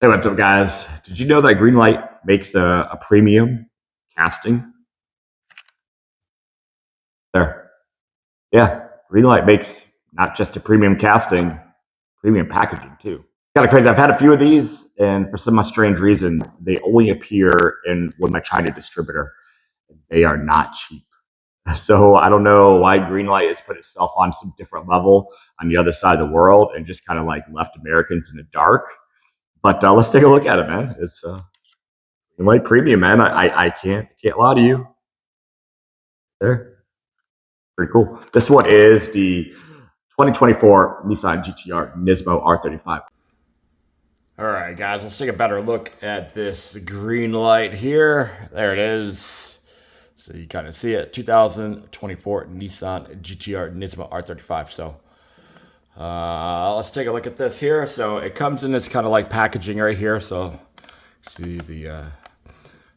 Hey, what's up, guys? Did you know that Greenlight makes a premium casting? There. Yeah, Greenlight makes not just a premium casting, premium packaging too. Kind of crazy. I've had a few of these, and for some strange reason, they only appear in with my China distributor. They are not cheap. So I don't know why Greenlight has put itself on some different level on the other side of the world and just kind of like left Americans in the dark. But let's take a look at it, man. It's Greenlight premium, man. I can't lie to you. There. Pretty cool. This one is the 2024 Nissan GTR Nismo R35. All right, guys, let's take a better look at this Greenlight here. There it is. So you kind of see it. 2024 Nissan GTR Nismo R35. So let's take a look at this here. So it comes in this kind of like packaging right here. So see the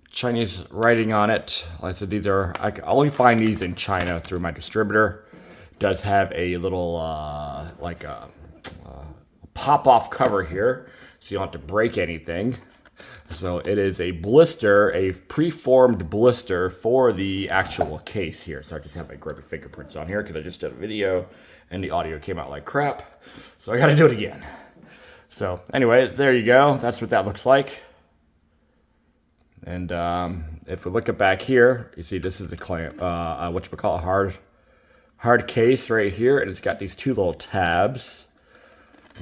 Chinese writing on it. Like I said, these are, I can only find these in China through my distributor. Does have a little like a pop-off cover here, so you don't have to break anything. So it is a blister, a preformed blister for the actual case here. So I just have my grubby fingerprints on here because I just did a video and the audio came out like crap. So I got to do it again. So anyway, there you go. That's what that looks like. And if we look at back here, you see this is the clamp, what you call a hard case right here, and it's got these two little tabs.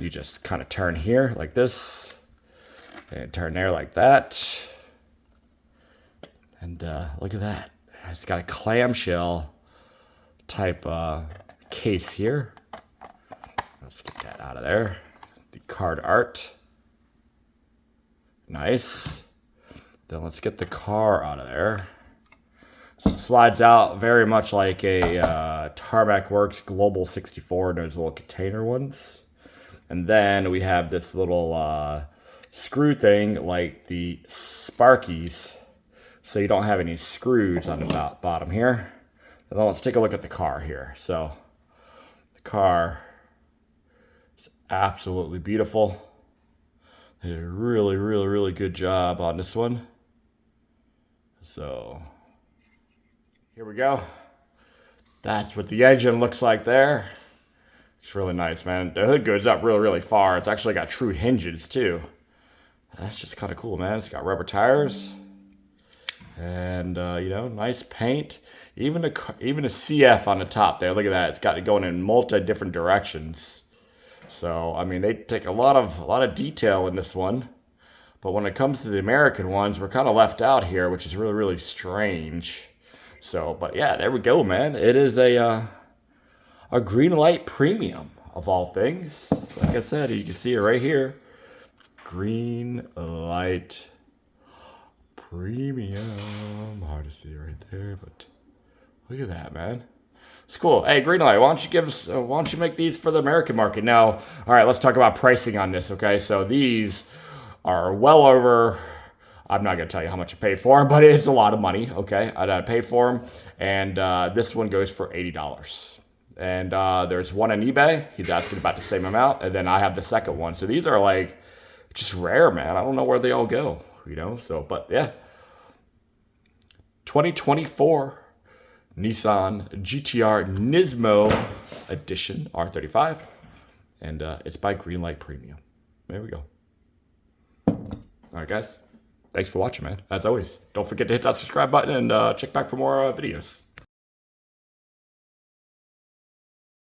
You just kind of turn here like this, and turn there like that. And look at that. It's got a clamshell type case here. Let's get that out of there. The card art. Nice. Then let's get the car out of there. So it slides out very much like a Tarmac Works Global 64, those little container ones. And then we have this little screw thing like the Sparkies. So you don't have any screws on the bottom here. And then let's take a look at the car here. So the car is absolutely beautiful. They did a really good job on this one. So here we go. That's what the engine looks like there. It's really nice, man. The hood goes up really far. It's actually got true hinges too. That's just kind of cool, man. It's got rubber tires, and you know, nice paint. Even a CF on the top there. Look at that. It's got it going in multi different directions. So I mean, they take a lot of detail in this one. But when it comes to the American ones, we're kind of left out here, which is really strange. So, but yeah, there we go, man. It is a Greenlight Premium of all things. Like I said, you can see it right here. Greenlight Premium. Hard to see right there, but look at that, man. It's cool. Hey, Greenlight, why don't you give us? Why don't you make these for the American market? Now, all right, let's talk about pricing on this. Okay, so these are well over, I'm not going to tell you how much I paid for them, but it's a lot of money, okay? I paid for them, and this one goes for $80. And there's one on eBay. He's asking about the same amount, and then I have the second one. So these are like just rare, man. I don't know where they all go, you know? So, but yeah. 2024 Nissan GTR Nismo Edition R35, and it's by Greenlight Premium. There we go. All right, guys. Thanks for watching, man. As always, don't forget to hit that subscribe button and check back for more videos.